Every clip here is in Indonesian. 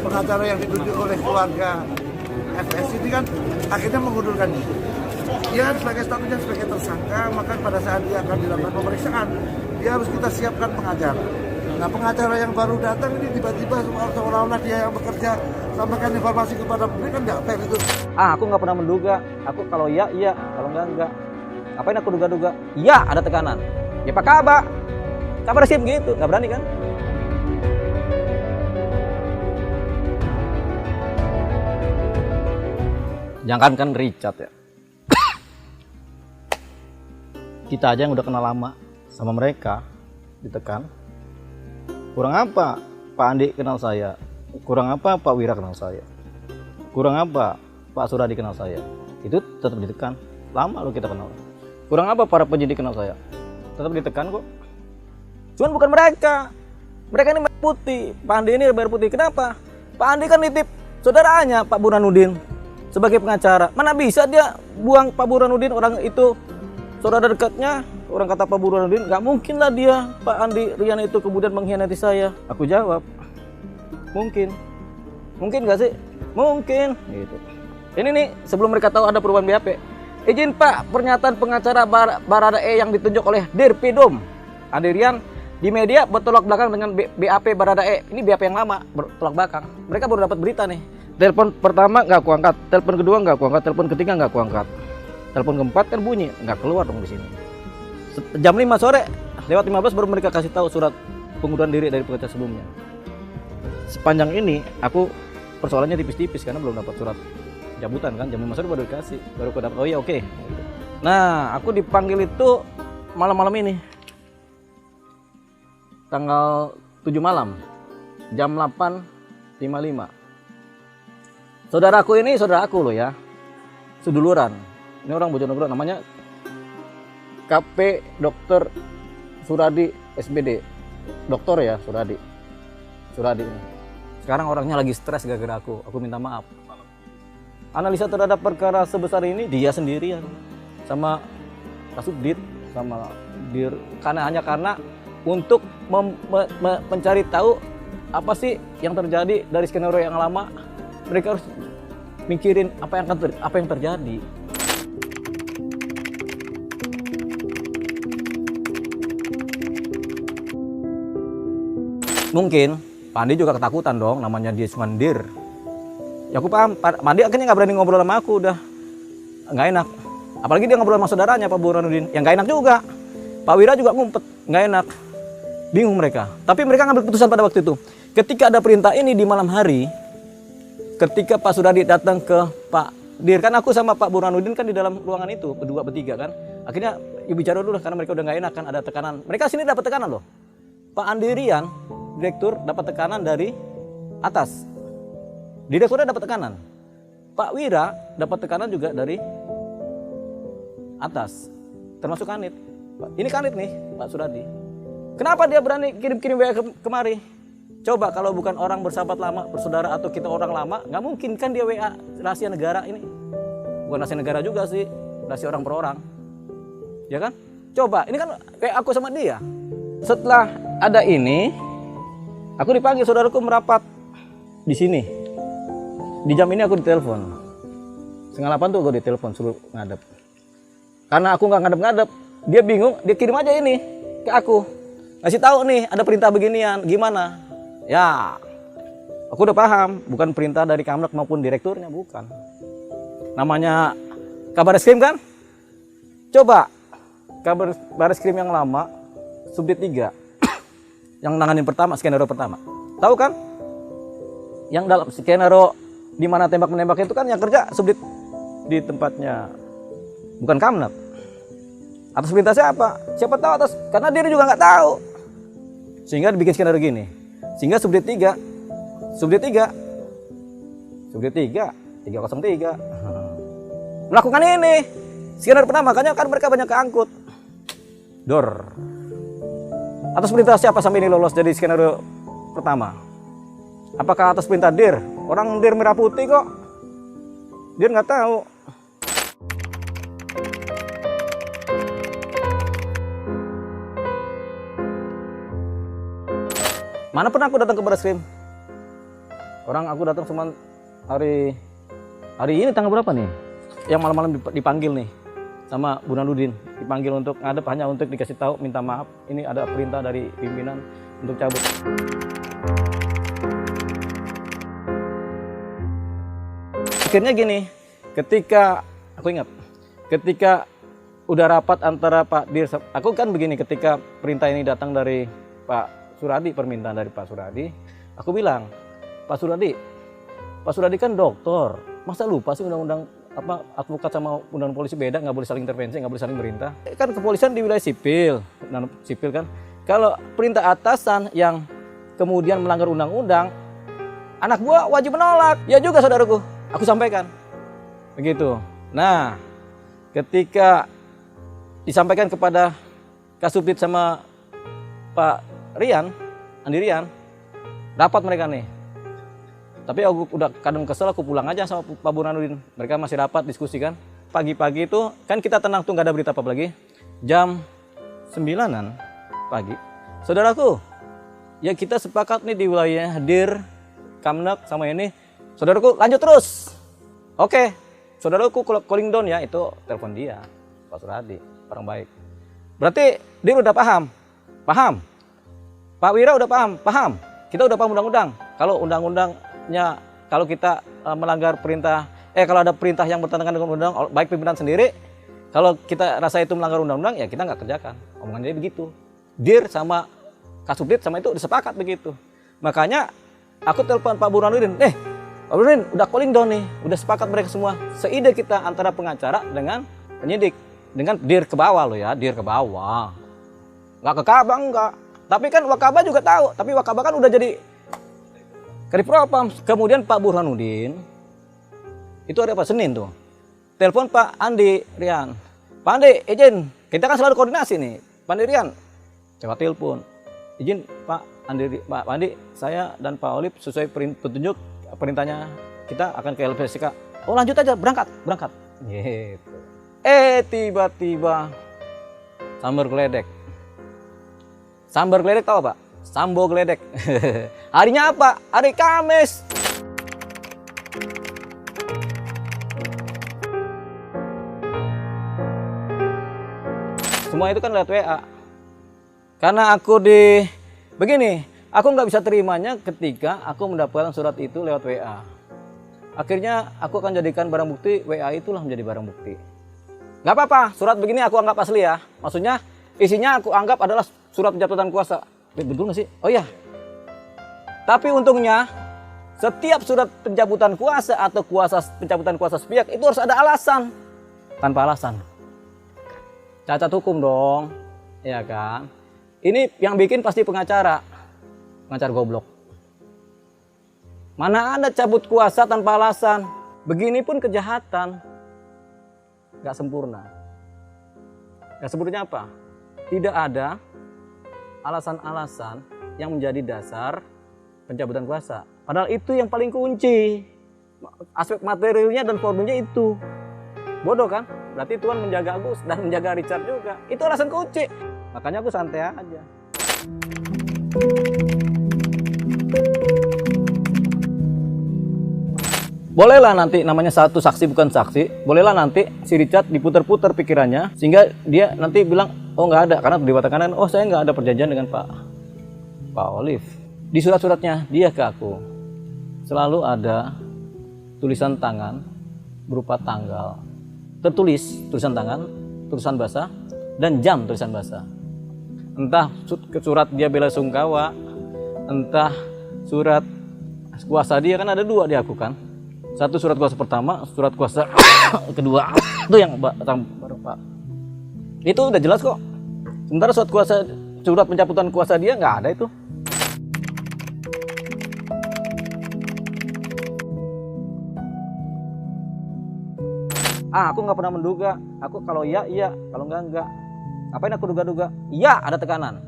pengacara yang ditunjuk oleh keluarga FS ini kan akhirnya mengundurkan diri. Dia sebagai statusnya sebagai tersangka, maka pada saat dia akan dilakukan pemeriksaan, dia harus kita siapkan pengacara. Nah, pengacara yang baru datang ini tiba-tiba seolah-olah dia yang bekerja, sampaikan informasi kepada publik, kan nggak fair itu. Aku nggak pernah menduga. Aku kalau iya, kalau enggak. Ngapain aku duga-duga? Iya, ada tekanan. Ya Pak kabar sih begitu, nggak berani kan? Jangankan Richard ya. Kita aja yang udah kenal lama sama mereka ditekan. Kurang apa Pak Andi kenal saya? Kurang apa Pak Wira kenal saya? Kurang apa Pak Suradi kenal saya? Itu tetap ditekan. Lama lo kita kenal. Kurang apa para penyidik kenal saya? Tetap ditekan kok. Cuman bukan mereka. Mereka ini bayar putih. Pak Andi ini bayar putih. Kenapa? Pak Andi kan nitip saudaranya Pak Burhanuddin sebagai pengacara. Mana bisa dia buang Pak Burhanuddin, orang itu saudara dekatnya. Orang kata Pak Burhanuddin, nggak mungkin lah dia, Pak Andi Rian itu kemudian mengkhianati saya. Aku jawab, mungkin. Mungkin nggak sih? Mungkin. Gitu. Ini nih, sebelum mereka tahu ada perubahan BAP. Izin Pak, pernyataan pengacara Baradae yang ditunjuk oleh Dirpidum Andi Rian di media bertolak belakang dengan BAP Baradae. Ini BAP yang lama, bertolak belakang. Mereka baru dapat berita nih. Telepon pertama nggak aku angkat, telepon kedua nggak aku angkat, telepon ketiga nggak aku angkat. Telepon keempat kan bunyi, nggak keluar dong di sini. Jam 5 sore, lewat 15 baru mereka kasih tahu surat pengunduran diri dari pengacara sebelumnya. Sepanjang ini aku persoalannya tipis-tipis karena belum dapat surat cabutan kan. Jam 5 sore baru dikasih, baru aku dapat. Oh iya oke. Nah, aku dipanggil itu malam-malam ini. Tanggal 7 malam. Jam 8.55. Saudaraku ini saudaraku loh ya. Seduluran. Ini orang Bojonegoro, namanya KP Dr. Suradi SBD. Doktor ya Suradi ini. Sekarang orangnya lagi stres gara-gara aku minta maaf. Analisa terhadap perkara sebesar ini dia sendirian sama Kasubdit sama Dir, hanya karena untuk mencari tahu apa sih yang terjadi dari skenario yang lama. Mereka harus mikirin apa yang terjadi. Mungkin Pak Andi juga ketakutan dong, namanya dia cuma Dir. Ya aku paham, Pak Andi akhirnya nggak berani ngobrol sama aku, udah nggak enak. Apalagi dia ngobrol sama saudaranya Pak Burhanuddin, yang nggak enak juga. Pak Wira juga ngumpet, nggak enak. Bingung mereka. Tapi mereka ngambil keputusan pada waktu itu. Ketika ada perintah ini di malam hari, ketika Pak Suradi datang ke Pak Dir, kan aku sama Pak Burhanuddin kan di dalam ruangan itu, berdua bertiga kan. Akhirnya bicara dulu karena mereka udah nggak enak kan, ada tekanan. Mereka sini dapat tekanan loh. Pak Andi Rian, direktur, dapat tekanan dari atas. Direkturnya dapat tekanan. Pak Wira dapat tekanan juga dari atas. Termasuk Kanit. Ini Kanit nih, Pak Suradi. Kenapa dia berani kirim-kirim WA kemari? Coba kalau bukan orang bersahabat lama, bersaudara atau kita orang lama, nggak mungkin kan dia WA rahasia negara ini. Bukan rahasia negara juga sih, rahasia orang per orang. Ya kan? Coba, ini kan kayak aku sama dia. Setelah ada ini, aku dipanggil saudaraku merapat di sini. Di jam ini aku ditelepon. 7:30 tuh aku ditelepon suruh ngadep. Karena aku nggak ngadep-ngadep, dia bingung, dia kirim aja ini ke aku. Ngasih tahu nih ada perintah beginian, gimana? Ya, aku udah paham, bukan perintah dari Kamlek maupun direkturnya, bukan. Namanya kabar reskrim kan? Coba kabar Bareskrim yang lama, Subdit 3 yang nanganin pertama, skenario pertama. Tahu kan? Yang dalam skenario di mana tembak-menembak itu kan yang kerja Subdit di tempatnya, bukan Kamlek. Atas perintah siapa? Siapa tahu atas, karena dia juga nggak tahu. Sehingga dibikin skenario gini. Sehingga Subdit 3 303 melakukan ini skenario pertama, makanya kan mereka banyak keangkut. Dor. Atas perintah siapa sampai ini lolos jadi skenario pertama? Apakah atas perintah Dir? Orang Dir merah putih kok. Dir nggak tahu. Mana pernah aku datang ke Bareskrim? Orang aku datang cuma hari ini tanggal berapa nih? Yang malam-malam dipanggil nih sama Burhanuddin, dipanggil untuk ngadep hanya untuk dikasih tahu minta maaf. Ini ada perintah dari pimpinan untuk cabut. Akhirnya gini, ketika aku ingat, ketika udah rapat antara Pak Dir, aku kan begini, ketika perintah ini datang dari Pak Suradi, permintaan dari Pak Suradi, aku bilang, Pak Suradi kan dokter, masa lupa sih undang-undang apa advokat sama undang polisi beda, nggak boleh saling intervensi, nggak boleh saling merintah. Kan kepolisian di wilayah sipil, sipil kan. Kalau perintah atasan yang kemudian melanggar undang-undang, anak buah wajib menolak. Ya juga saudaraku, aku sampaikan begitu. Nah, ketika disampaikan kepada Kasubdit sama Pak Rian, Andi Rian, dapat mereka nih. Tapi aku udah kadang kesel, aku pulang aja sama Pak Burhanuddin. Mereka masih rapat, diskusi kan. Pagi-pagi itu, kan kita tenang tuh, gak ada berita apa-apa lagi. Jam 9-an pagi. Saudaraku, ya kita sepakat nih di wilayah Dir, Kamnek sama ini. Saudaraku, lanjut terus. Oke, saudaraku calling down ya, itu telepon dia, Pak Suradi, orang baik. Berarti Dir udah paham? Paham? Pak Wira udah paham? Paham. Kita udah paham undang-undang. Kalau undang-undangnya, kalau kita melanggar perintah, kalau ada perintah yang bertentangan dengan undang, baik pimpinan sendiri, kalau kita rasa itu melanggar undang-undang, ya kita nggak kerjakan. Omongannya begitu. Dir sama Kasubdit sama itu disepakat begitu. Makanya aku telepon Pak Burhanuddin, Pak Burhanuddin udah calling down nih, udah sepakat mereka semua. Seide kita antara pengacara dengan penyidik, dengan Dir ke bawah loh ya, Dir ke bawah. Nggak ke Kabang, enggak. Tapi kan Wakabah juga tahu, tapi Wakabah kan udah jadi Kadifropam. Kemudian Pak Burhanuddin, itu hari apa? Senin tuh. Telepon Pak Andi Rian. Pak Andi, izin, kita kan selalu koordinasi nih. Pak Andi Rian, coba telepon. Izin Pak Andi, saya dan Pak Olip sesuai petunjuk perintahnya kita akan ke LPSK. Oh lanjut aja, berangkat. Gitu. Tiba-tiba sambar geledek. Sambar geledek tahu Pak? Sambo geledek. Harinya apa? Hari Kamis. Semua itu kan lewat WA. Karena aku begini, aku nggak bisa terimanya ketika aku mendapatkan surat itu lewat WA. Akhirnya aku akan jadikan barang bukti, WA itulah menjadi barang bukti. Nggak apa-apa, surat begini aku anggap asli ya. Maksudnya isinya aku anggap adalah surat pencabutan kuasa. Betul nggak sih? Oh iya. Tapi untungnya setiap surat pencabutan kuasa atau pencabutan kuasa sepihak itu harus ada alasan. Tanpa alasan, cacat hukum dong, ya kan? Ini yang bikin pasti pengacara goblok. Mana ada cabut kuasa tanpa alasan? Begini pun kejahatan, nggak sempurna. Nggak sempurna apa? Tidak ada alasan-alasan yang menjadi dasar pencabutan kuasa. Padahal itu yang paling kunci. Aspek materialnya dan formilnya itu. Bodoh kan? Berarti Tuhan menjaga Agus dan menjaga Richard juga. Itu alasan kunci. Makanya aku santai aja. Bolehlah nanti namanya satu saksi bukan saksi. Bolehlah nanti si Richard diputar-putar pikirannya sehingga dia nanti bilang oh nggak ada, karena dikatakan oh saya nggak ada perjanjian dengan Pak Olive. Di surat-suratnya dia ke aku selalu ada tulisan tangan berupa tanggal tertulis, tulisan tangan, tulisan basah dan jam tulisan basah. Entah surat dia bela sungkawa, entah surat kuasa dia, kan ada dua dia aku kan. Satu surat kuasa pertama, surat kuasa kedua itu yang baru Pak. Itu udah jelas kok. Sementara surat pencabutan kuasa dia nggak ada itu. Aku nggak pernah menduga. Aku kalau iya, kalau enggak. Ngapain aku duga-duga? Iya, ada tekanan.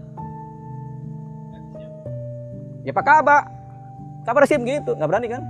Ya Pak Kabar Sim gitu, nggak berani kan?